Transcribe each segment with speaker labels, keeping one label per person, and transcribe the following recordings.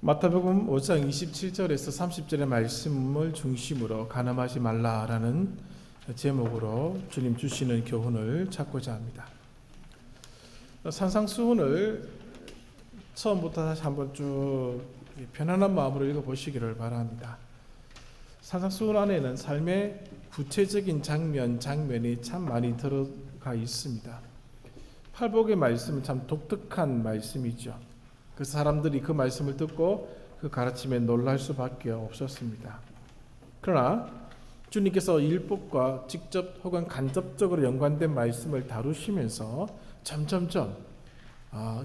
Speaker 1: 마태복음 5장 27절에서 30절의 말씀을 중심으로 가늠하지 말라라는 제목으로 주님 주시는 교훈을 찾고자 합니다. 산상수훈을 처음부터 다시 한번 쭉 편안한 마음으로 읽어보시기를 바랍니다. 산상수훈 안에는 삶의 구체적인 장면이 참 많이 들어가 있습니다. 팔복의 말씀은 참 독특한 말씀이죠. 그 사람들이 그 말씀을 듣고 그 가르침에 놀랄 수밖에 없었습니다. 그러나 주님께서 율법과 직접 혹은 간접적으로 연관된 말씀을 다루시면서 점점점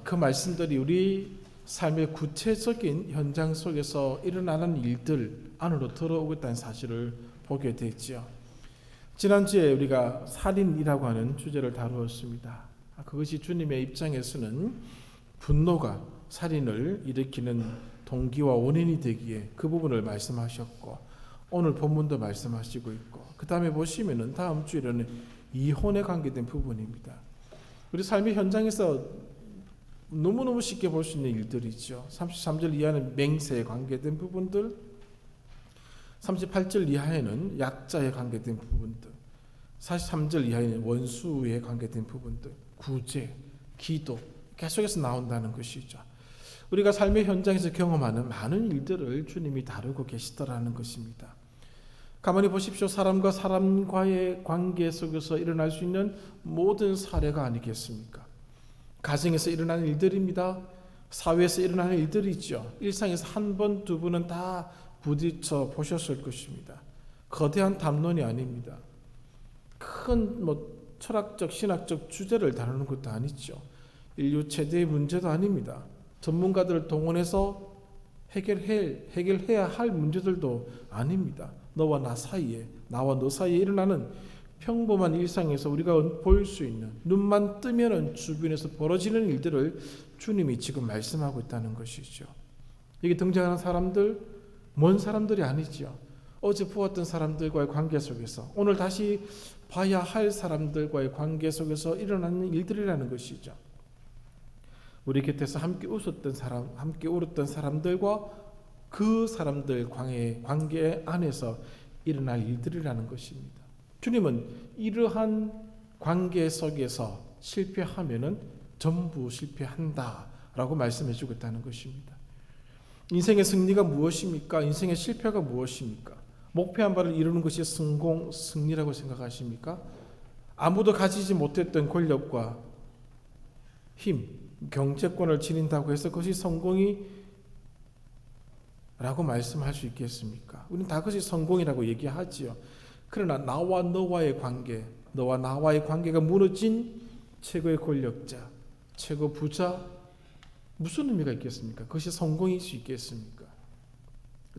Speaker 1: 그 말씀들이 우리 삶의 구체적인 현장 속에서 일어나는 일들 안으로 들어오고 있다는 사실을 보게 되죠. 지난주에 우리가 살인이라고 하는 주제를 다루었습니다. 그것이 주님의 입장에서는 분노가 살인을 일으키는 동기와 원인이 되기에 그 부분을 말씀하셨고, 오늘 본문도 말씀하시고 있고, 그 다음에 보시면은 다음 주에는 이혼에 관계된 부분입니다. 우리 삶의 현장에서 너무너무 쉽게 볼 수 있는 일들이죠. 33절 이하는 맹세에 관계된 부분들, 38절 이하에는 약자에 관계된 부분들, 43절 이하에는 원수에 관계된 부분들, 구제, 기도 계속해서 나온다는 것이죠. 우리가 삶의 현장에서 경험하는 많은 일들을 주님이 다루고 계시더라는 것입니다. 가만히 보십시오. 사람과 사람과의 관계 속에서 일어날 수 있는 모든 사례가 아니겠습니까? 가정에서 일어나는 일들입니다. 사회에서 일어나는 일들이죠. 일상에서 한 번, 두 번은 다 부딪혀 보셨을 것입니다. 거대한 담론이 아닙니다. 큰 철학적, 신학적 주제를 다루는 것도 아니죠. 인류 최대의 문제도 아닙니다. 전문가들을 동원해서 해결해야 할 문제들도 아닙니다. 너와 나 사이에, 나와 너 사이에 일어나는 평범한 일상에서 우리가 볼 수 있는, 눈만 뜨면은 주변에서 벌어지는 일들을 주님이 지금 말씀하고 있다는 것이죠. 여기 등장하는 사람들, 먼 사람들이 아니죠. 어제 보았던 사람들과의 관계 속에서, 오늘 다시 봐야 할 사람들과의 관계 속에서 일어나는 일들이라는 것이죠. 우리 곁에서 함께 웃었던 사람, 함께 울었던 사람들과 그 사람들 관계 안에서 일어날 일들이라는 것입니다. 주님은 이러한 관계 속에서 실패하면은 전부 실패한다라고 말씀해 주고 있다는 것입니다. 인생의 승리가 무엇입니까? 인생의 실패가 무엇입니까? 목표한 바를 이루는 것이 성공, 승리라고 생각하십니까? 아무도 가지지 못했던 권력과 힘, 경제권을 지닌다고 해서 그것이 성공이라고 말씀할 수 있겠습니까? 우리는 다 그것이 성공이라고 얘기하지요. 그러나 나와 너와의 관계, 너와 나와의 관계가 무너진 최고의 권력자, 최고 부자, 무슨 의미가 있겠습니까? 그것이 성공일 수 있겠습니까?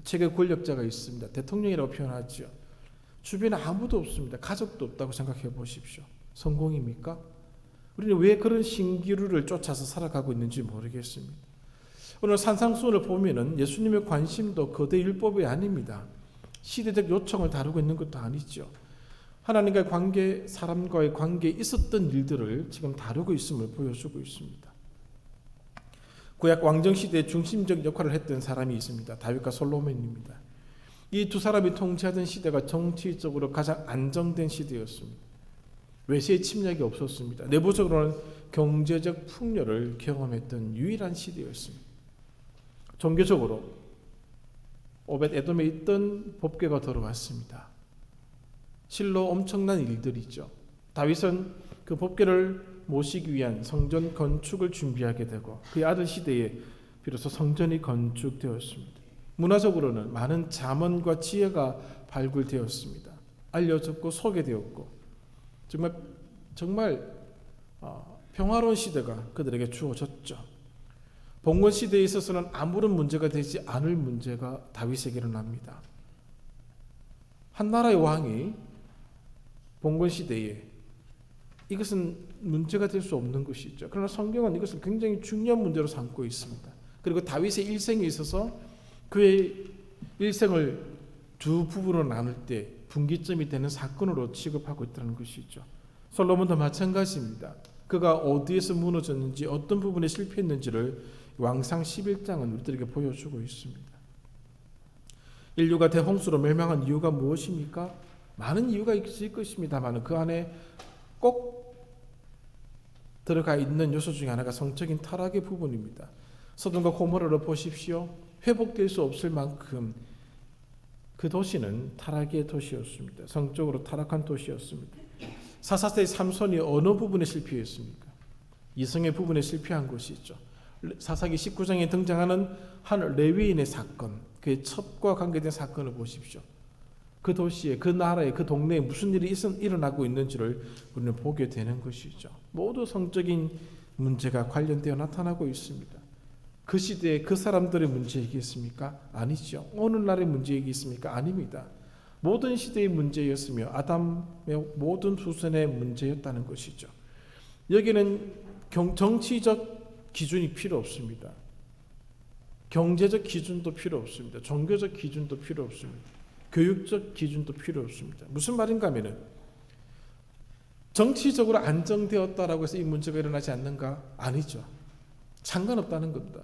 Speaker 1: 최고의 권력자가 있습니다. 대통령이라고 표현하죠. 주변에 아무도 없습니다. 가족도 없다고 생각해 보십시오. 성공입니까? 우리는 왜 그런 신기루를 쫓아서 살아가고 있는지 모르겠습니다. 오늘 산상수훈을 보면은 예수님의 관심도 거대 율법이 아닙니다. 시대적 요청을 다루고 있는 것도 아니죠. 하나님과의 관계, 사람과의 관계에 있었던 일들을 지금 다루고 있음을 보여주고 있습니다. 구약 왕정시대의 중심적 역할을 했던 사람이 있습니다. 다윗과 솔로몬입니다. 이 두 사람이 통치하던 시대가 정치적으로 가장 안정된 시대였습니다. 외세의 침략이 없었습니다. 내부적으로는 경제적 풍요를 경험했던 유일한 시대였습니다. 종교적으로 오벳 에돔에 있던 법궤가 들어왔습니다. 실로 엄청난 일들이죠. 다윗은 그 법궤를 모시기 위한 성전 건축을 준비하게 되고 그의 아들 시대에 비로소 성전이 건축되었습니다. 문화적으로는 많은 잠언과 지혜가 발굴되었습니다. 알려졌고 소개되었고 정말 평화로운 시대가 그들에게 주어졌죠. 봉건 시대에 있어서는 아무런 문제가 되지 않을 문제가 다윗에게 일어납니다. 한 나라의 왕이 봉건 시대에 이것은 문제가 될 수 없는 것이죠. 그러나 성경은 이것을 굉장히 중요한 문제로 삼고 있습니다. 그리고 다윗의 일생에 있어서 그의 일생을 두 부분으로 나눌 때 분기점이 되는 사건으로 취급하고 있다는 것이죠. 솔로몬도 마찬가지입니다. 그가 어디에서 무너졌는지, 어떤 부분에 실패했는지를 왕상 11장은 우리들에게 보여주고 있습니다. 인류가 대홍수로 멸망한 이유가 무엇입니까? 많은 이유가 있을 것입니다만 그 안에 꼭 들어가 있는 요소 중에 하나가 성적인 타락의 부분입니다. 소돔과 고모라를 보십시오. 회복될 수 없을 만큼 그 도시는 타락의 도시였습니다. 성적으로 타락한 도시였습니다. 사사세의 삼손이 어느 부분에 실패했습니까? 이성의 부분에 실패한 것이죠. 사사기 19장에 등장하는 한 레위인의 사건, 그의 첩과 관계된 사건을 보십시오. 그 도시에, 그 나라에, 그 동네에 무슨 일이 일어나고 있는지를 우리는 보게 되는 것이죠. 모두 성적인 문제가 관련되어 나타나고 있습니다. 그 시대에 그 사람들의 문제이겠습니까? 아니죠. 오늘날의 문제이겠습니까? 아닙니다. 모든 시대의 문제였으며 아담의 모든 후손의 문제였다는 것이죠. 여기는 정치적 기준이 필요 없습니다. 경제적 기준도 필요 없습니다. 종교적 기준도 필요 없습니다. 교육적 기준도 필요 없습니다. 무슨 말인가 하면은 정치적으로 안정되었다라고 해서 이 문제가 일어나지 않는가? 아니죠. 상관없다는 겁니다.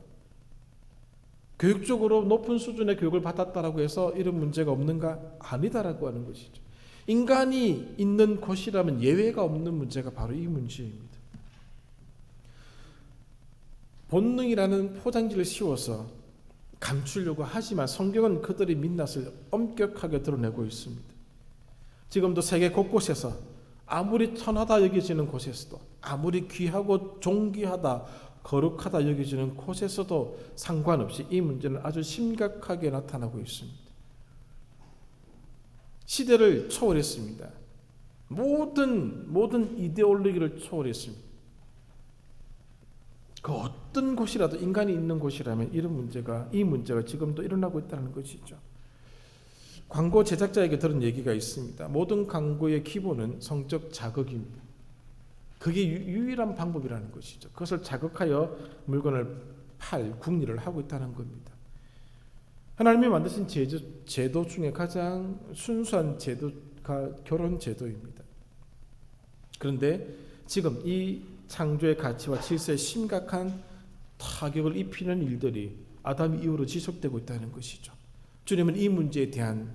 Speaker 1: 교육적으로 높은 수준의 교육을 받았다라고 해서 이런 문제가 없는가? 아니다라고 하는 것이죠. 인간이 있는 곳이라면 예외가 없는 문제가 바로 이 문제입니다. 본능이라는 포장지를 씌워서 감추려고 하지만 성경은 그들의 민낯을 엄격하게 드러내고 있습니다. 지금도 세계 곳곳에서 아무리 천하다 여겨지는 곳에서도, 아무리 귀하고 존귀하다 거룩하다 여겨지는 곳에서도 상관없이 이 문제는 아주 심각하게 나타나고 있습니다. 시대를 초월했습니다. 모든 이데올로기를 초월했습니다. 그 어떤 곳이라도 인간이 있는 곳이라면 이 문제가 지금도 일어나고 있다는 것이죠. 광고 제작자에게 들은 얘기가 있습니다. 모든 광고의 기본은 성적 자극입니다. 그게 유일한 방법이라는 것이죠. 그것을 자극하여 물건을 국리를 하고 있다는 겁니다. 하나님이 만드신 제도 중에 가장 순수한 제도가 결혼 제도입니다. 그런데 지금 이 창조의 가치와 질서에 심각한 타격을 입히는 일들이 아담 이후로 지속되고 있다는 것이죠. 주님은 이 문제에 대한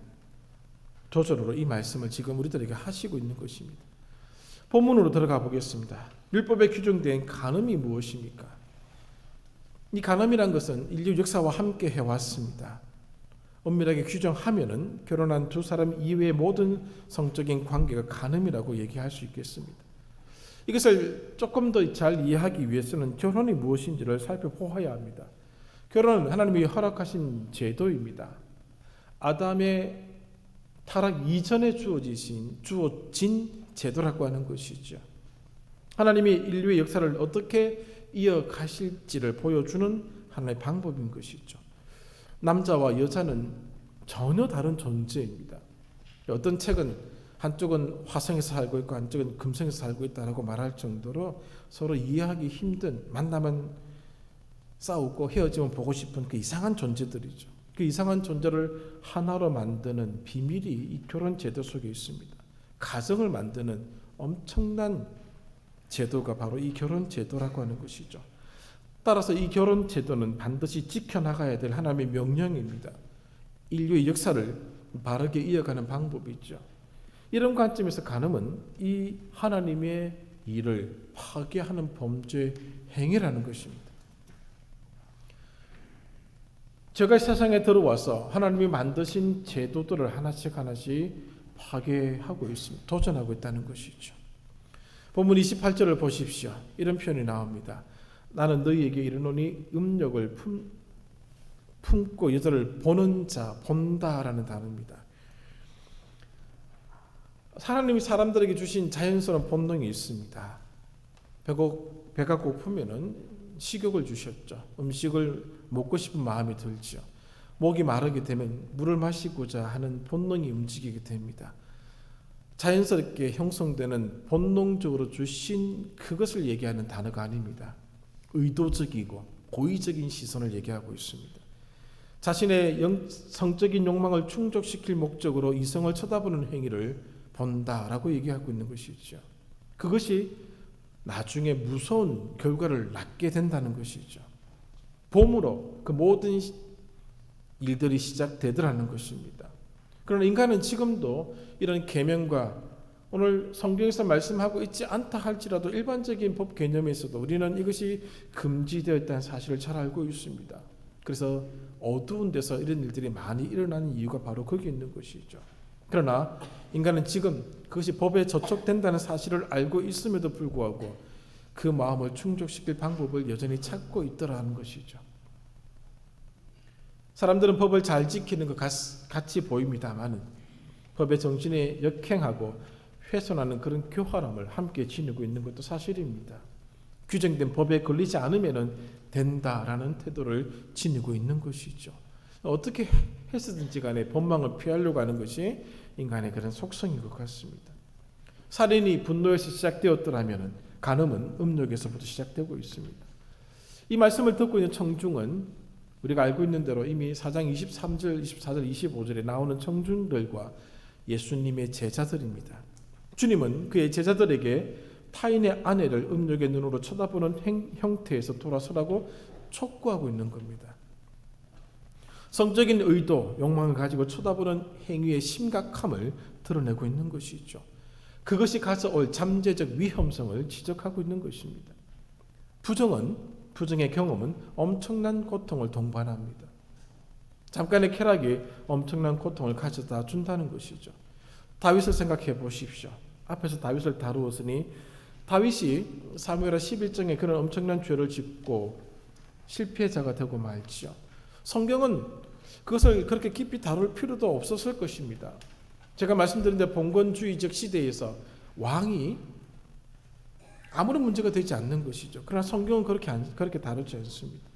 Speaker 1: 조절으로 이 말씀을 지금 우리들에게 하시고 있는 것입니다. 본문으로 들어가 보겠습니다. 율법에 규정된 간음이 무엇입니까? 이 간음이란 것은 인류 역사와 함께 해왔습니다. 엄밀하게 규정하면은 결혼한 두 사람 이외의 모든 성적인 관계가 간음이라고 얘기할 수 있겠습니다. 이것을 조금 더 잘 이해하기 위해서는 결혼이 무엇인지를 살펴보아야 합니다. 결혼은 하나님이 허락하신 제도입니다. 아담의 타락 이전에 주어진 제도라고 하는 것이죠. 하나님이 인류의 역사를 어떻게 이어가실지를 보여주는 하나의 방법인 것이죠. 남자와 여자는 전혀 다른 존재입니다. 어떤 책은 한쪽은 화성에서 살고 있고 한쪽은 금성에서 살고 있다고 말할 정도로 서로 이해하기 힘든, 만나면 싸우고 헤어지면 보고 싶은 그 이상한 존재들이죠. 그 이상한 존재를 하나로 만드는 비밀이 이 결혼 제도 속에 있습니다. 가정을 만드는 엄청난 제도가 바로 이 결혼 제도라고 하는 것이죠. 따라서 이 결혼 제도는 반드시 지켜나가야 될 하나님의 명령입니다. 인류의 역사를 바르게 이어가는 방법이죠. 이런 관점에서 간음은 이 하나님의 일을 파괴하는 범죄 행위라는 것입니다. 제가 세상에 들어와서 하나님이 만드신 제도들을 하나씩 파괴하고 있습니다. 도전하고 있다는 것이죠. 본문 28절을 보십시오. 이런 표현이 나옵니다. 나는 너희에게 이르노니 음욕을 품고 여자를 보는 자, 본다라는 단어입니다. 하나님이 사람들에게 주신 자연스러운 본능이 있습니다. 배가 고프면은 식욕을 주셨죠. 음식을 먹고 싶은 마음이 들죠. 목이 마르게 되면 물을 마시고자 하는 본능이 움직이게 됩니다. 자연스럽게 형성되는 본능적으로 주신 그것을 얘기하는 단어가 아닙니다. 의도적이고 고의적인 시선을 얘기하고 있습니다. 자신의 성적인 욕망을 충족시킬 목적으로 이성을 쳐다보는 행위를 본다라고 얘기하고 있는 것이죠. 그것이 나중에 무서운 결과를 낳게 된다는 것이죠. 봄으로 그 모든 일들이 시작되더라는 것입니다. 그러나 인간은 지금도 이런 계명과 오늘 성경에서 말씀하고 있지 않다 할지라도 일반적인 법 개념에서도 우리는 이것이 금지되어 있다는 사실을 잘 알고 있습니다. 그래서 어두운 데서 이런 일들이 많이 일어나는 이유가 바로 거기에 있는 것이죠. 그러나 인간은 지금 그것이 법에 저촉된다는 사실을 알고 있음에도 불구하고 그 마음을 충족시킬 방법을 여전히 찾고 있더라는 것이죠. 사람들은 법을 잘 지키는 것 같이 보입니다만 법의 정신에 역행하고 훼손하는 그런 교활함을 함께 지니고 있는 것도 사실입니다. 규정된 법에 걸리지 않으면 된다라는 태도를 지니고 있는 것이죠. 어떻게 했든지 간에 법망을 피하려고 하는 것이 인간의 그런 속성인 것 같습니다. 살인이 분노에서 시작되었더라면 간음은 음욕에서부터 시작되고 있습니다. 이 말씀을 듣고 있는 청중은 우리가 알고 있는 대로 이미 4장 23절, 24절, 25절에 나오는 청중들과 예수님의 제자들입니다. 주님은 그의 제자들에게 타인의 아내를 음욕의 눈으로 쳐다보는 형태에서 돌아서라고 촉구하고 있는 겁니다. 성적인 의도, 욕망을 가지고 쳐다보는 행위의 심각함을 드러내고 있는 것이죠. 그것이 가져올 잠재적 위험성을 지적하고 있는 것입니다. 부정의 경험은 엄청난 고통을 동반합니다. 잠깐의 쾌락이 엄청난 고통을 가져다 준다는 것이죠. 다윗을 생각해 보십시오. 앞에서 다윗을 다루었으니 다윗이 사무엘하 11장에 그런 엄청난 죄를 짓고 실패자가 되고 말지요. 성경은 그것을 그렇게 깊이 다룰 필요도 없었을 것입니다. 제가 말씀드린 대 봉건주의적 시대에서 왕이 아무런 문제가 되지 않는 것이죠. 그러나 성경은 그렇게 다루지 않습니다.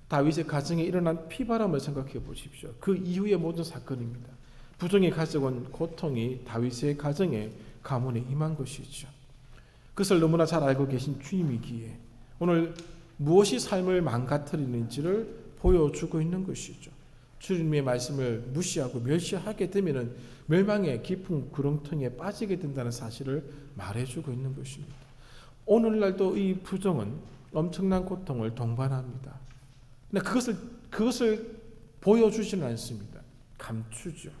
Speaker 1: 다윗의 가정에 일어난 피바람을 생각해 보십시오. 그 이후의 모든 사건입니다. 부정이 가져온 고통이 다윗의 가정에 가문에 임한 것이죠. 그것을 너무나 잘 알고 계신 주님이기에 오늘 무엇이 삶을 망가뜨리는지를 보여주고 있는 것이죠. 주님의 말씀을 무시하고 멸시하게 되면 멸망의 깊은 구렁텅이에 빠지게 된다는 사실을 말해주고 있는 것입니다. 오늘날도 이 부정은 엄청난 고통을 동반합니다. 근데 그것을 보여주지는 않습니다. 감추죠.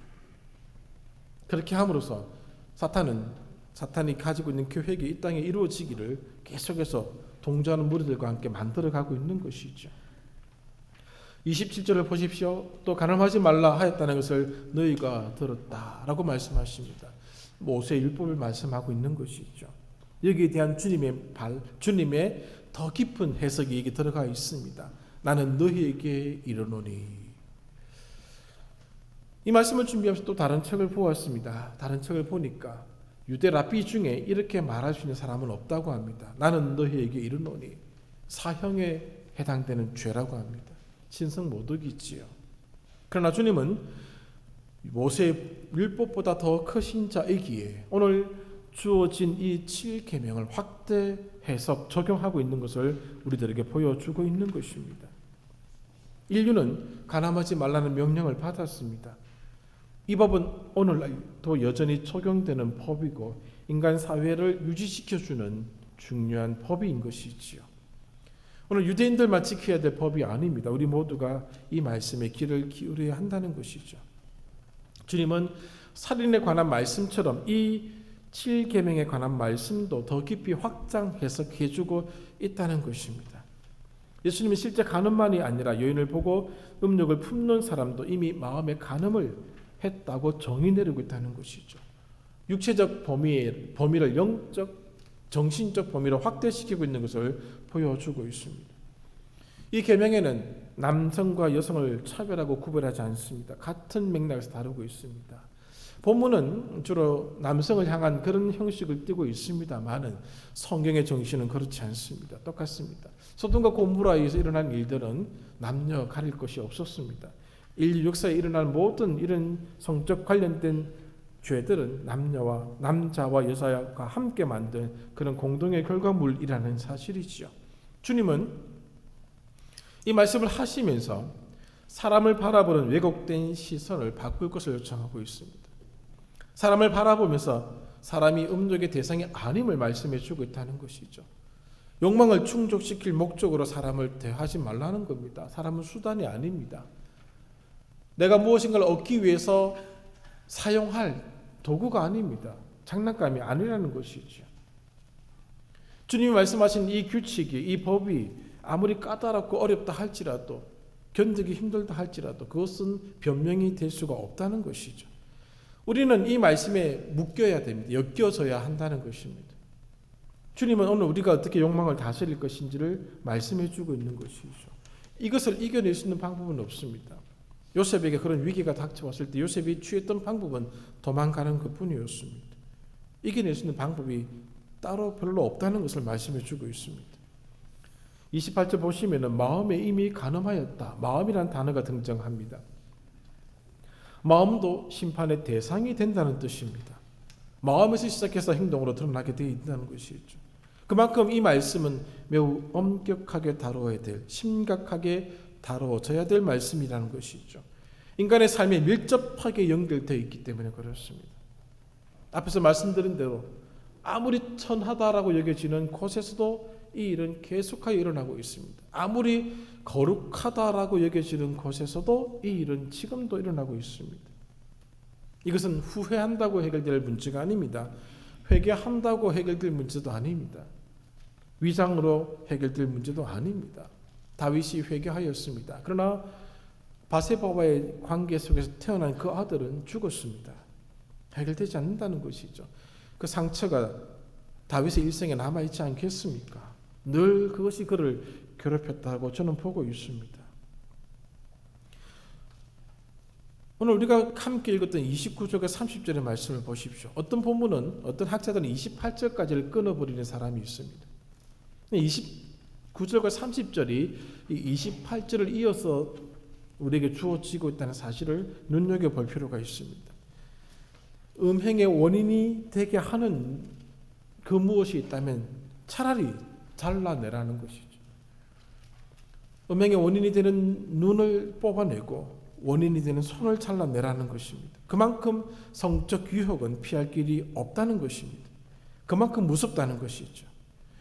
Speaker 1: 그렇게 함으로써 사탄이 가지고 있는 계획이 이 땅에 이루어지기를 계속해서 동조하는 무리들과 함께 만들어가고 있는 것이죠. 27절을 보십시오. 또 간음하지 말라 하였다는 것을 너희가 들었다라고 말씀하십니다. 모세의 율법을 말씀하고 있는 것이죠. 여기에 대한 주님의 더 깊은 해석이 여기 들어가 있습니다. 나는 너희에게 이르노니. 이 말씀을 준비하면서 또 다른 책을 보았습니다. 다른 책을 보니까 유대 랍비 중에 이렇게 말할 수 있는 사람은 없다고 합니다. 나는 너희에게 이르노니. 사형에 해당되는 죄라고 합니다. 신성모독이지요. 그러나 주님은 모세의 율법보다 더 크신 자이기에 오늘 주어진 이 7계명을 확대 해석 적용하고 있는 것을 우리들에게 보여주고 있는 것입니다. 인류는 간음하지 말라는 명령을 받았습니다. 이 법은 오늘날도 여전히 적용되는 법이고 인간 사회를 유지시켜주는 중요한 법인 것이지요. 오늘 유대인들만 지켜야 될 법이 아닙니다. 우리 모두가 이 말씀에 귀를 기울여야 한다는 것이죠. 주님은 살인에 관한 말씀처럼 이 7계명에 관한 말씀도 더 깊이 확장 해석해주고 있다는 것입니다. 예수님이 실제 간음만이 아니라 여인을 보고 음욕을 품는 사람도 이미 마음에 간음을 했다고 정의 내리고 있다는 것이죠. 육체적 범위를 영적, 정신적 범위로 확대시키고 있는 것을 보여주고 있습니다. 이 계명에는 남성과 여성을 차별하고 구별하지 않습니다. 같은 맥락에서 다루고 있습니다. 본문은 주로 남성을 향한 그런 형식을 띠고 있습니다만은 성경의 정신은 그렇지 않습니다. 똑같습니다. 소돔과 고모라에서 일어난 일들은 남녀 가릴 것이 없었습니다. 인류 역사에 일어난 모든 이런 성적 관련된 죄들은 남자와 여자가 함께 만든 그런 공동의 결과물이라는 사실이지요. 주님은 이 말씀을 하시면서 사람을 바라보는 왜곡된 시선을 바꿀 것을 요청하고 있습니다. 사람을 바라보면서 사람이 음욕의 대상이 아님을 말씀해 주고 있다는 것이죠. 욕망을 충족시킬 목적으로 사람을 대하지 말라는 겁니다. 사람은 수단이 아닙니다. 내가 무엇인가를 얻기 위해서 사용할 도구가 아닙니다. 장난감이 아니라는 것이죠. 주님이 말씀하신 이 규칙이, 이 법이 아무리 까다롭고 어렵다 할지라도, 견디기 힘들다 할지라도 그것은 변명이 될 수가 없다는 것이죠. 우리는 이 말씀에 묶여야 됩니다. 엮여져야 한다는 것입니다. 주님은 오늘 우리가 어떻게 욕망을 다스릴 것인지를 말씀해 주고 있는 것이죠. 이것을 이겨낼 수 있는 방법은 없습니다. 요셉에게 그런 위기가 닥쳐왔을 때 요셉이 취했던 방법은 도망가는 것뿐이었습니다. 이겨낼 수 있는 방법이 따로 별로 없다는 것을 말씀해 주고 있습니다. 28절 보시면은 마음에 이미 간음하였다. 마음이란 단어가 등장합니다. 마음도 심판의 대상이 된다는 뜻입니다. 마음에서 시작해서 행동으로 드러나게 되어 있다는 것이죠. 그만큼 이 말씀은 매우 엄격하게 다루어야 될, 심각하게 다루어져야 될 말씀이라는 것이죠. 인간의 삶에 밀접하게 연결되어 있기 때문에 그렇습니다. 앞에서 말씀드린 대로 아무리 천하다라고 여겨지는 곳에서도 이 일은 계속하여 일어나고 있습니다. 아무리 거룩하다라고 여겨지는 곳에서도 이 일은 지금도 일어나고 있습니다. 이것은 후회한다고 해결될 문제가 아닙니다. 회개한다고 해결될 문제도 아닙니다. 위장으로 해결될 문제도 아닙니다. 다윗이 회개하였습니다. 그러나 바세바와의 관계 속에서 태어난 그 아들은 죽었습니다. 해결되지 않는다는 것이죠. 그 상처가 다윗의 일생에 남아있지 않겠습니까? 늘 그것이 그를 괴롭혔다고 저는 보고 있습니다. 오늘 우리가 함께 읽었던 29절과 30절의 말씀을 보십시오. 어떤 본문은, 어떤 학자들은 28절까지를 끊어버리는 사람이 있습니다. 29절과 30절이 이 28절을 이어서 우리에게 주어지고 있다는 사실을 눈여겨볼 필요가 있습니다. 음행의 원인이 되게 하는 그 무엇이 있다면 차라리 잘라내라는 것이죠. 음행의 원인이 되는 눈을 뽑아내고 원인이 되는 손을 잘라내라는 것입니다. 그만큼 성적 유혹은 피할 길이 없다는 것입니다. 그만큼 무섭다는 것이죠.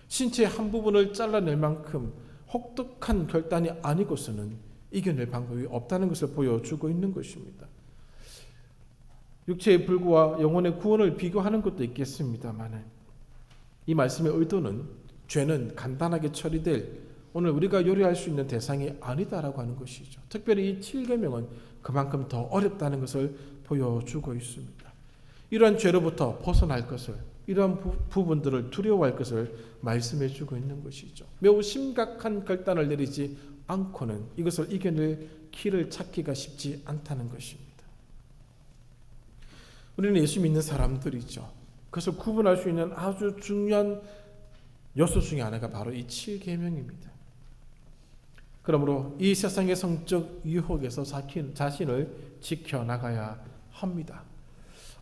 Speaker 1: 신체의 한 부분을 잘라낼 만큼 혹독한 결단이 아니고서는 이겨낼 방법이 없다는 것을 보여주고 있는 것입니다. 육체의 불구와 영혼의 구원을 비교하는 것도 있겠습니다만 이 말씀의 의도는 죄는 간단하게 처리될 오늘 우리가 요리할 수 있는 대상이 아니다라고 하는 것이죠. 특별히 이 7계명은 그만큼 더 어렵다는 것을 보여주고 있습니다. 이러한 죄로부터 벗어날 것을, 이러한 부분들을 두려워할 것을 말씀해 주고 있는 것이죠. 매우 심각한 결단을 내리지 않고는 이것을 이겨낼 길을 찾기가 쉽지 않다는 것입니다. 우리는 예수 믿는 사람들이죠. 그것을 구분할 수 있는 아주 중요한 요소 중에 하나가 바로 이 7계명입니다. 그러므로 이 세상의 성적 유혹에서 자신을 지켜나가야 합니다.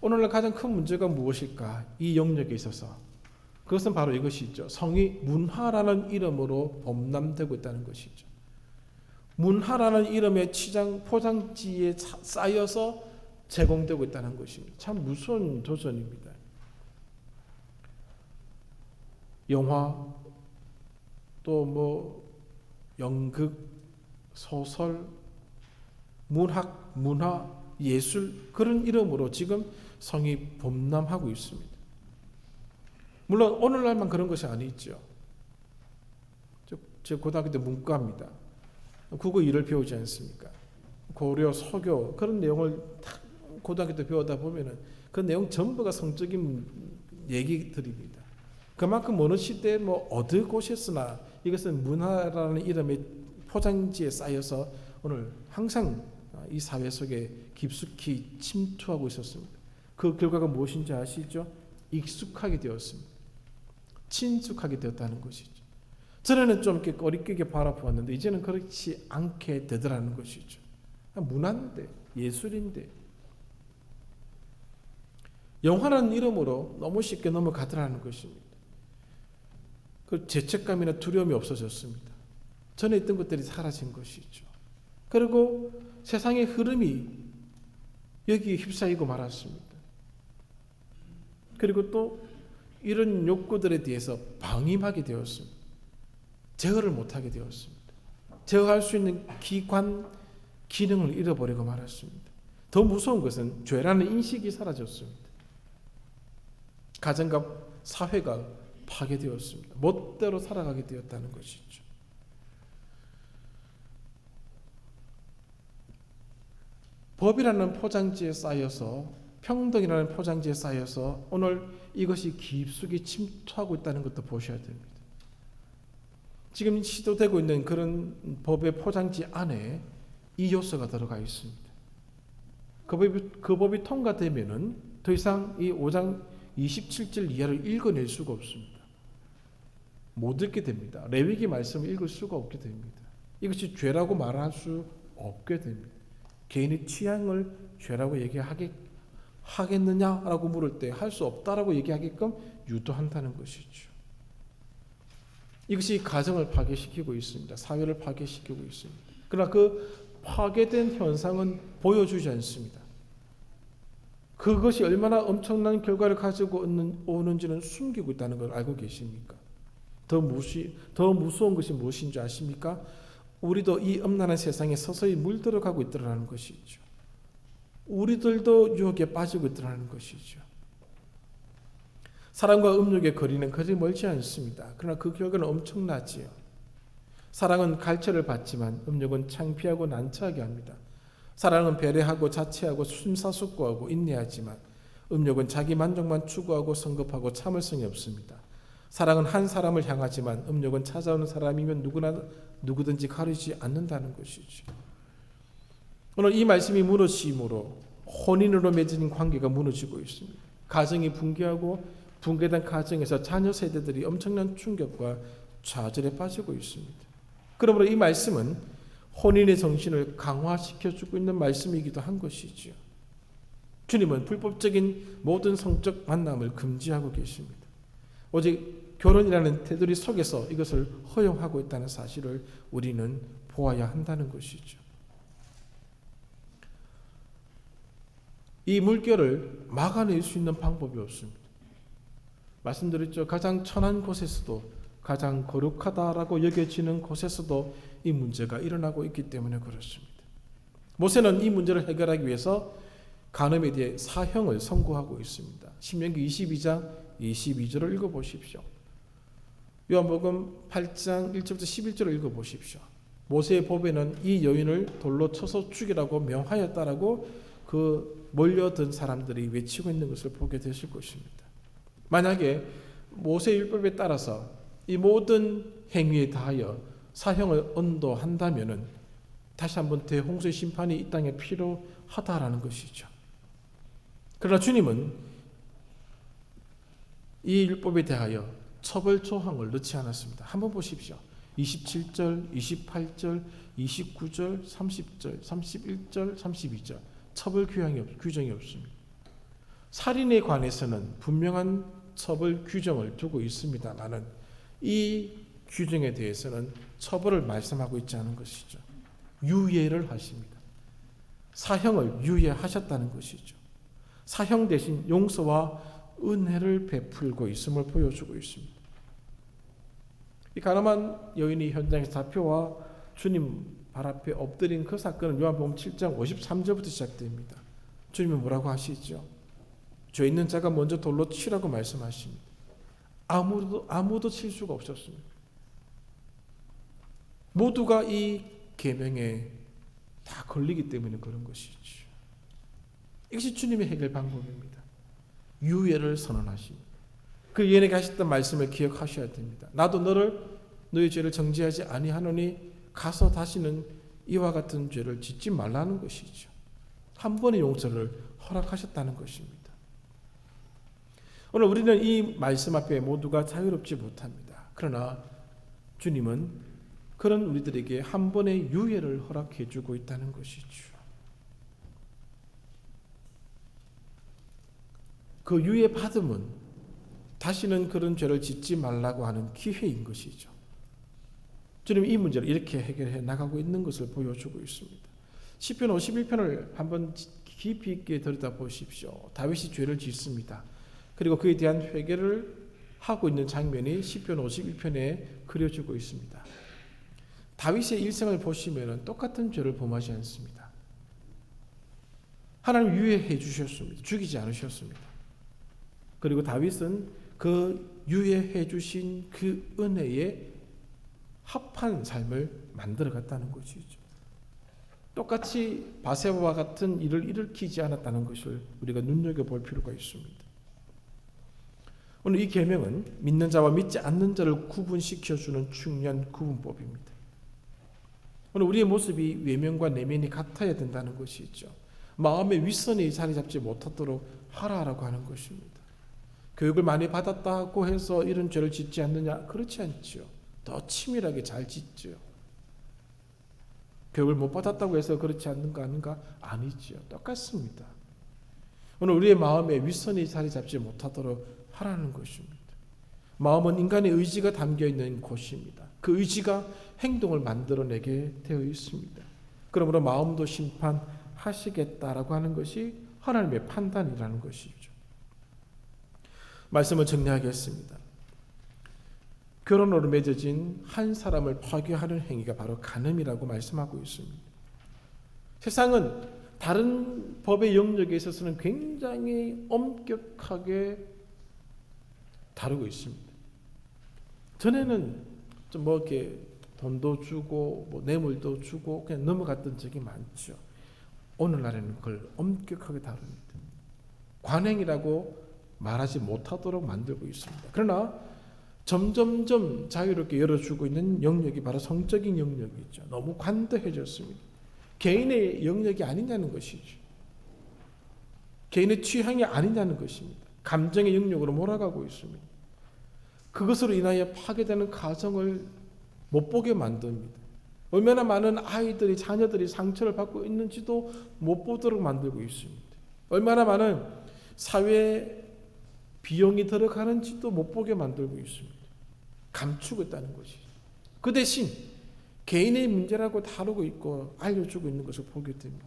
Speaker 1: 오늘날 가장 큰 문제가 무엇일까? 이 영역에 있어서 그것은 바로 이것이죠. 성이 문화라는 이름으로 범람되고 있다는 것이죠. 문화라는 이름의 포장지에 쌓여서 제공되고 있다는 것입니다. 참 무서운 도전입니다. 영화, 또 연극, 소설, 문학, 문화, 예술 그런 이름으로 지금 성이 범람하고 있습니다. 물론 오늘날만 그런 것이 아니죠. 제 고등학교 때 문과입니다. 국어 1을 배우지 않습니까? 고려, 서교 그런 내용을 다 고등학교 때 배우다 보면은 그 내용 전부가 성적인 얘기들입니다. 그만큼 어느 시대에 어느 곳이었으나 이것은 문화라는 이름의 포장지에 쌓여서 오늘 항상 이 사회 속에 깊숙이 침투하고 있었습니다. 그 결과가 무엇인지 아시죠? 익숙하게 되었습니다. 친숙하게 되었다는 것이죠. 전에는 좀 이렇게 꺼리끼게 바라보았는데 이제는 그렇지 않게 되더라는 것이죠. 문화인데, 예술인데, 영화라는 이름으로 너무 쉽게 넘어가더라는 것입니다. 그 죄책감이나 두려움이 없어졌습니다. 전에 있던 것들이 사라진 것이죠. 그리고 세상의 흐름이 여기에 휩싸이고 말았습니다. 그리고 또 이런 욕구들에 대해서 방임하게 되었습니다. 제어를 못하게 되었습니다. 제어할 수 있는 기관, 기능을 잃어버리고 말았습니다. 더 무서운 것은 죄라는 인식이 사라졌습니다. 가정과 사회가 파괴되었습니다. 멋대로 살아가게 되었다는 것이죠. 법이라는 포장지에 쌓여서, 평등이라는 포장지에 쌓여서 오늘 이것이 깊숙이 침투하고 있다는 것도 보셔야 됩니다. 지금 시도되고 있는 그런 법의 포장지 안에 이 요소가 들어가 있습니다. 그 법이 통과되면은 더 이상 이 5장 27절 이하를 읽어낼 수가 없습니다. 못 읽게 됩니다. 레위기 말씀을 읽을 수가 없게 됩니다. 이것이 죄라고 말할 수 없게 됩니다. 개인의 취향을 죄라고 하겠느냐라고 물을 때 할 수 없다라고 얘기하게끔 유도한다는 것이죠. 이것이 가정을 파괴시키고 있습니다. 사회를 파괴시키고 있습니다. 그러나 그 파괴된 현상은 보여주지 않습니다. 그것이 얼마나 엄청난 결과를 가지고 오는지는 숨기고 있다는 걸 알고 계십니까? 더 무서운 것이 무엇인지 아십니까? 우리도 이 음란한 세상에 서서히 물들어가고 있더라는 것이죠. 우리들도 유혹에 빠지고 있더라는 것이죠. 사랑과 음욕의 거리는 그리 멀지 않습니다. 그러나 그 결과는 엄청나지요. 사랑은 갈채를 받지만 음욕은 창피하고 난처하게 합니다. 사랑은 배려하고 자체하고 심사숙고하고 인내하지만 음욕은 자기 만족만 추구하고 성급하고 참을성이 없습니다. 사랑은 한 사람을 향하지만 음욕은 찾아오는 사람이면 누구든지 가리지 않는다는 것이죠. 오늘 이 말씀이 무너짐으로 혼인으로 맺은 관계가 무너지고 있습니다. 가정이 붕괴하고 붕괴된 가정에서 자녀 세대들이 엄청난 충격과 좌절에 빠지고 있습니다. 그러므로 이 말씀은 혼인의 정신을 강화시켜주고 있는 말씀이기도 한 것이지요. 주님은 불법적인 모든 성적 만남을 금지하고 계십니다. 오직 결혼이라는 테두리 속에서 이것을 허용하고 있다는 사실을 우리는 보아야 한다는 것이죠. 이 물결을 막아낼 수 있는 방법이 없습니다. 말씀드렸죠. 가장 천한 곳에서도, 가장 거룩하다라고 여겨지는 곳에서도 이 문제가 일어나고 있기 때문에 그렇습니다. 모세는 이 문제를 해결하기 위해서 간음에 대해 사형을 선고하고 있습니다. 신명기 22장 22절을 읽어보십시오. 요한복음 8장 1절부터 11절을 읽어보십시오. 모세의 법에는 이 여인을 돌로 쳐서 죽이라고 명하였다라고 그 몰려든 사람들이 외치고 있는 것을 보게 되실 것입니다. 만약에 모세의 율법에 따라서 이 모든 행위에 다하여 사형을 언도한다면은 다시 한번 대홍수의 심판이 이 땅에 필요하다라는 것이죠. 그러나 주님은 이 율법에 대하여 처벌 조항을 넣지 않았습니다. 한번 보십시오. 27절, 28절, 29절, 30절, 31절, 32절 처벌 규정이 없습니다. 살인에 관해서는 분명한 처벌 규정을 두고 있습니다만은 이 규정에 대해서는 처벌을 말씀하고 있지 않은 것이죠. 유예를 하십니다. 사형을 유예하셨다는 것이죠. 사형 대신 용서와 은혜를 베풀고 있음을 보여주고 있습니다. 이 가늠한 여인이 현장에서 잡혀와 주님 발 앞에 엎드린 그 사건은 요한복음 7장 53절부터 시작됩니다. 주님은 뭐라고 하시죠? 죄 있는 자가 먼저 돌로 치라고 말씀하십니다. 아무도 칠 수가 없었습니다. 모두가 이 계명에 다 걸리기 때문에 그런 것이죠. 이것이 주님의 해결 방법입니다. 유예를 선언하십니다. 그 예언에 하셨던 말씀을 기억하셔야 됩니다. 나도 너의 죄를 정죄하지 아니하노니 가서 다시는 이와 같은 죄를 짓지 말라는 것이죠. 한 번의 용서를 허락하셨다는 것입니다. 오늘 우리는 이 말씀 앞에 모두가 자유롭지 못합니다. 그러나 주님은 그런 우리들에게 한 번의 유예를 허락해 주고 있다는 것이죠. 그 유예 받음은 다시는 그런 죄를 짓지 말라고 하는 기회인 것이죠. 주님이 이 문제를 이렇게 해결해 나가고 있는 것을 보여주고 있습니다. 시편 51편을 한번 깊이 있게 들여다 보십시오. 다윗이 죄를 짓습니다. 그리고 그에 대한 회개를 하고 있는 장면이 시편 51편에 그려지고 있습니다. 다윗의 일생을 보시면 똑같은 죄를 범하지 않습니다. 하나님 유예해 주셨습니다. 죽이지 않으셨습니다. 그리고 다윗은 그 유예해 주신 그 은혜에 합한 삶을 만들어 갔다는 것이죠. 똑같이 바세바와 같은 일을 일으키지 않았다는 것을 우리가 눈여겨볼 필요가 있습니다. 오늘 이 계명은 믿는 자와 믿지 않는 자를 구분시켜주는 중요한 구분법입니다. 오늘 우리의 모습이 외면과 내면이 같아야 된다는 것이죠. 마음의 윗선이 자리 잡지 못하도록 하라라고 하는 것입니다. 교육을 많이 받았다고 해서 이런 죄를 짓지 않느냐? 그렇지 않죠. 더 치밀하게 잘 짓죠. 교육을 못 받았다고 해서 그렇지 않는가? 아니죠. 똑같습니다. 오늘 우리의 마음에 윗선이 자리 잡지 못하도록 하라는 것입니다. 마음은 인간의 의지가 담겨 있는 곳입니다. 그 의지가 행동을 만들어내게 되어 있습니다. 그러므로 마음도 심판하시겠다라고 하는 것이 하나님의 판단이라는 것이죠. 말씀을 정리하겠습니다. 결혼으로 맺어진 한 사람을 파괴하는 행위가 바로 간음이라고 말씀하고 있습니다. 세상은 다른 법의 영역에 있어서는 굉장히 엄격하게 다루고 있습니다. 전에는 좀 뭐 이렇게 돈도 주고 뭐 뇌물도 주고 그냥 넘어갔던 적이 많죠. 오늘날에는 그걸 엄격하게 다룹니다. 관행이라고 말하지 못하도록 만들고 있습니다. 그러나 점점점 자유롭게 열어주고 있는 영역이 바로 성적인 영역이죠. 너무 관대해졌습니다. 개인의 영역이 아니냐는 것이죠. 개인의 취향이 아니냐는 것입니다. 감정의 영역으로 몰아가고 있습니다. 그것으로 인하여 파괴되는 가정을 못 보게 만듭니다. 얼마나 많은 아이들이 자녀들이 상처를 받고 있는지도 못 보도록 만들고 있습니다. 얼마나 많은 사회 비용이 들어가는지도 못 보게 만들고 있습니다. 감추고 있다는 것이죠. 그 대신 개인의 문제라고 다루고 있고 알려주고 있는 것을 보게 됩니다.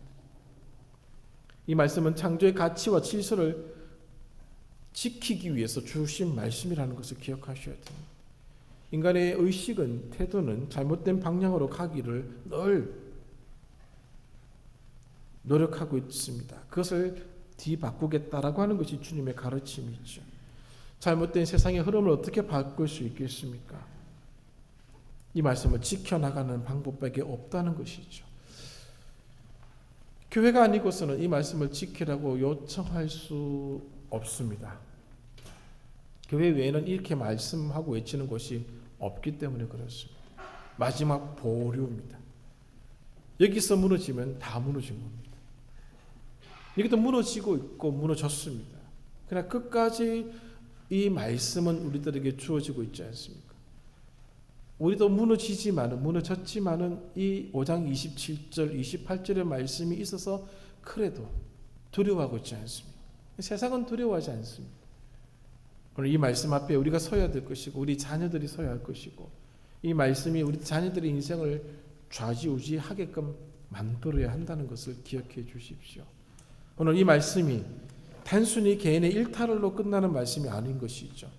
Speaker 1: 이 말씀은 창조의 가치와 질서를 지키기 위해서 주신 말씀이라는 것을 기억하셔야 됩니다. 인간의 의식은, 태도는 잘못된 방향으로 가기를 늘 노력하고 있습니다. 그것을 뒤바꾸겠다라고 하는 것이 주님의 가르침이죠. 잘못된 세상의 흐름을 어떻게 바꿀 수 있겠습니까? 이 말씀을 지켜나가는 방법밖에 없다는 것이죠. 교회가 아니고서는 이 말씀을 지키라고 요청할 수 없습니다. 교회 외에는 이렇게 말씀하고 외치는 곳이 없기 때문에 그렇습니다. 마지막 보류입니다. 여기서 무너지면 다 무너진 겁니다. 여기도 무너지고 있고 무너졌습니다. 그러나 끝까지 이 말씀은 우리들에게 주어지고 있지 않습니까? 우리도 무너졌지만은 이 5장 27절, 28절의 말씀이 있어서 그래도 두려워하고 있지 않습니다. 세상은 두려워하지 않습니다. 오늘 이 말씀 앞에 우리가 서야 될 것이고 우리 자녀들이 서야 할 것이고 이 말씀이 우리 자녀들의 인생을 좌지우지하게끔 만들어야 한다는 것을 기억해 주십시오. 오늘 이 말씀이 단순히 개인의 일탈로 끝나는 말씀이 아닌 것이죠.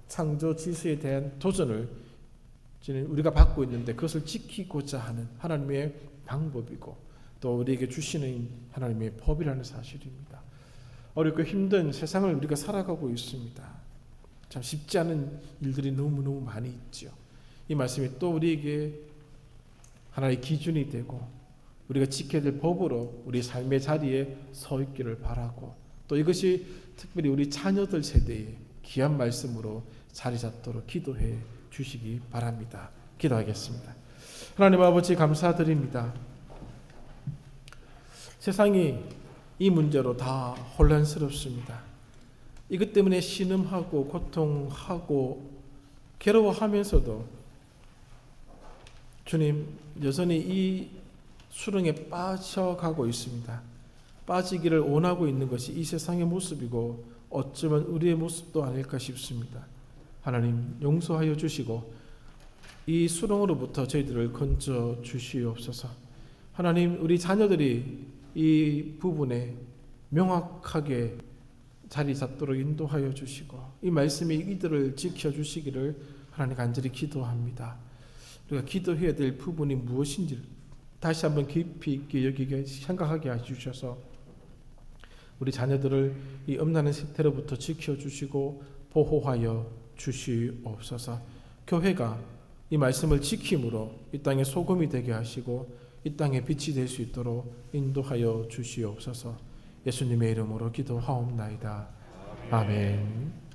Speaker 1: 창조 질서에 대한 도전을 우리가 받고 있는데 그것을 지키고자 하는 하나님의 방법이고 또 우리에게 주시는 하나님의 법이라는 사실입니다. 어렵고 힘든 세상을 우리가 살아가고 있습니다. 참 쉽지 않은 일들이 너무너무 많이 있죠. 이 말씀이 또 우리에게 하나의 기준이 되고 우리가 지켜야 될 법으로 우리 삶의 자리에 서 있기를 바라고 또 이것이 특별히 우리 자녀들 세대에 귀한 말씀으로 자리 잡도록 기도해 주시기 바랍니다. 기도하겠습니다. 하나님 아버지 감사드립니다. 세상이 이 문제로 다 혼란스럽습니다. 이것 때문에 신음하고 고통하고 괴로워하면서도 주님 여전히 이 수렁에 빠져가고 있습니다. 빠지기를 원하고 있는 것이 이 세상의 모습이고 어쩌면 우리의 모습도 아닐까 싶습니다. 하나님 용서하여 주시고 이 수렁으로부터 저희들을 건져 주시옵소서. 하나님 우리 자녀들이 이 부분에 명확하게 자리 잡도록 인도하여 주시고 이 말씀이 이들을 지켜주시기를 하나님 간절히 기도합니다. 우리가 기도해야 될 부분이 무엇인지 다시 한번 깊이 있게 여기게 생각하게 해주셔서 우리 자녀들을 이 음란한 세태로부터 지켜주시고 보호하여 주시옵소서. 교회가 이 말씀을 지킴으로 이 땅의 소금이 되게 하시고 이 땅에 빛이 될 수 있도록 인도하여 주시옵소서. 예수님의 이름으로 기도하옵나이다. 아멘.